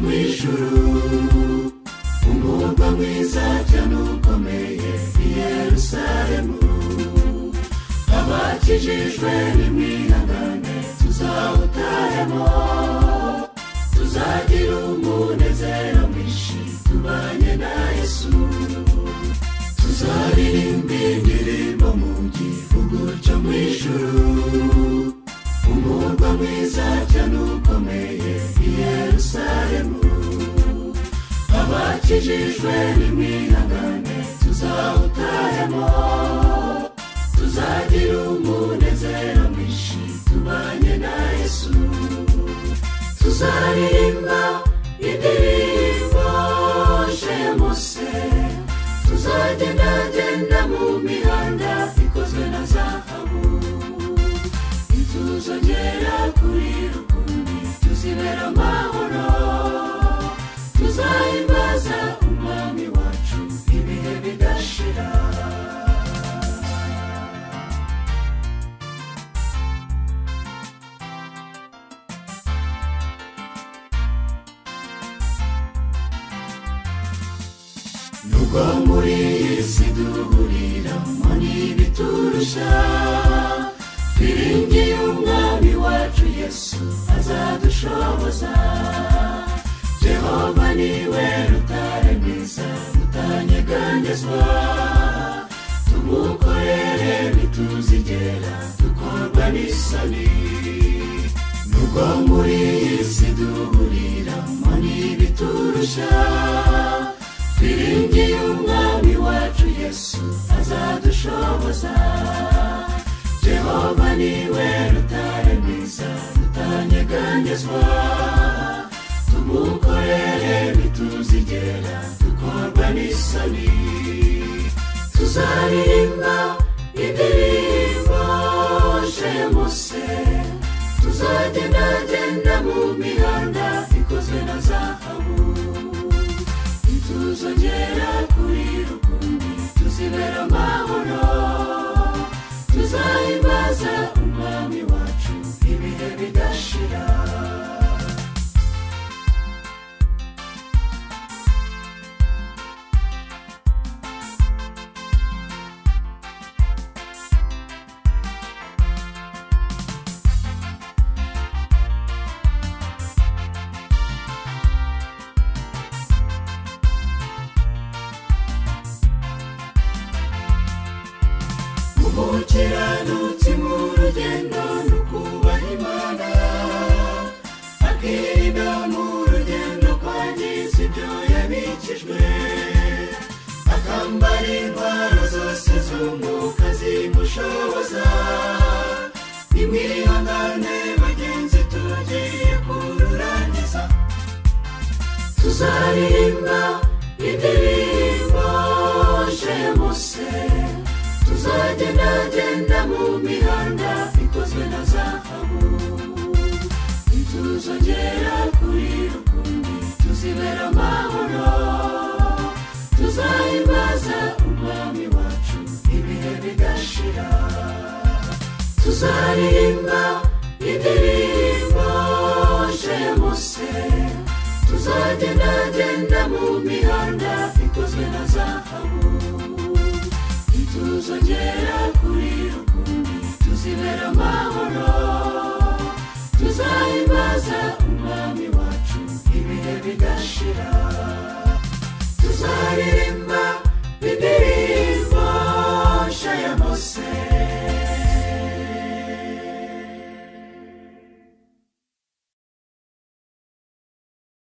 mwijuru umurwa mwiza cyane ukomeye Yerusalemu abakijijwe nimwihangane tuzawutahemo tuzagira umunezero mwinshi tubanye na Yesu tuzaririmba indirimbo mu gihugu cyo mwijuru umurwa mwiza cyane ukomeye Yerusalemu abakijijwe nimwihangane tuzawutahemo tuzagira umunezero mwinshi tubanye na Yesu tuzaririmba indirimbo ya Mose tuzagendagenda mu mihanda ikozwe na zahabu tuzongera kuri rukundi tuzibera amahoro tuzahimbaza umwami wacu ibihe bidashira nubwo muri iyi si duhuriramo n'ibiturusha twiringiye umwami wacu Yesu azadushoboza Jehova niwe rutare rwiza rutanyeganyezwa tumukorere ntituzigera dukorwa n'isoni nubwo muri iyi si duhuriramo n'ibiturusha twiringiye umwami wacu Yesu azadushoboza Jehova niwe rutare rwiza rutanyeganyezwa tumukorere ntituzigera dukorwa n'isoni tuzaririmba indirimbo ya Mose tuzagendagenda mu mihanda ikozwe na zahabu tuzongera kuri rukundi tuzibera amahoro tuzahimbaza umwami wacu ibihe bidashira umukiranutsi mu rugendo nukubaha Imana akirinda mu rugendo kwangiza ibyo yabikijwe akambara intwaro zose z'umwuka zimushoboza nimwihangane bagenzi tugiye kururangiza tuzaririmba indirimbo ya Mose tuzagendagenda mu mihanda ikozwe na zahabu tuzongera kuri rukundi tuzibera amahoro tuzahimbaza umwami wacu ibihe bidashira tuzaririmba indirimbo ya Mose tuzagendagenda mu mihanda ikozwe na zahabu tuzongera kuri